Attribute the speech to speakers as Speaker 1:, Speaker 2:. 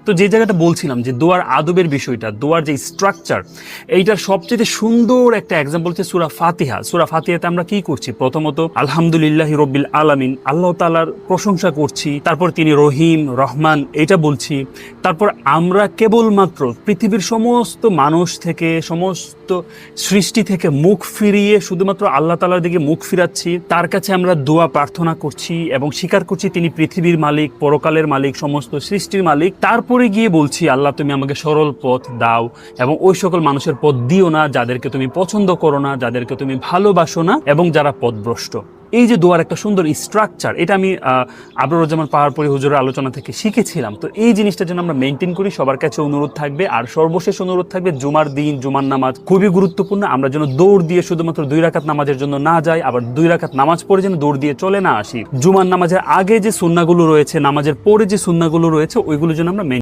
Speaker 1: তো যে জায়গাটা বলছিলাম যে দোয়ার আদবের বিষয়টা, দোয়ার যে স্ট্রাকচার, এইটার সবচেয়ে সুন্দর একটা এক্সাম্পল হচ্ছে সূরা ফাতিহা। সূরা ফাতিহাতে আমরা কি করছি? প্রথমত আলহামদুলিল্লাহি রব্বিল আলামিন, আল্লাহ তাআলার প্রশংসা করছি, তারপর তিনি রহিম রহমান এটা বলছি, তারপর আমরা কেবলমাত্র পৃথিবীর সমস্ত মানুষ থেকে, সমস্ত সৃষ্টি থেকে মুখ ফিরিয়ে শুধুমাত্র আল্লাহ তাআলার দিকে মুখ ফিরাচ্ছি, তার কাছে আমরা দোয়া প্রার্থনা করছি এবং স্বীকার করছি তিনি পৃথিবীর মালিক, পরকালের মালিক, সমস্ত সৃষ্টির মালিক। তারপরে গিয়ে বলছি আল্লাহ তুমি আমাকে সরল পথ দাও এবং ওই সকল মানুষের পথ দিও না যাদেরকে তুমি পছন্দ করো না, যাদেরকে তুমি ভালোবাসো না এবং যারা পথভ্রষ্ট। এই যে দোয়ার একটা সুন্দর স্ট্রাকচার, এটা আমি আবরুজ্জামান পাহাড়পুরী হুজুরের আলোচনা থেকে শিখেছিলাম। তো এই জিনিসটা যেন আমরা মেনটেন করি, সবার কাছে অনুরোধ থাকবে। আর সর্বশেষ অনুরোধ থাকবে, জুমার দিন জুমার নামাজ খুবই গুরুত্বপূর্ণ। আমরা যেন দৌড় দিয়ে শুধুমাত্র 2 রাকাত নামাজের জন্য না যাই, আবার 2 রাকাত নামাজ পড়ে যেন দৌড় দিয়ে চলে না আসি। জুমার নামাজের আগে যে সুন্নাহগুলো রয়েছে, নামাজের পরে যে সুন্নাহগুলো রয়েছে, ওইগুলো যেন আমরা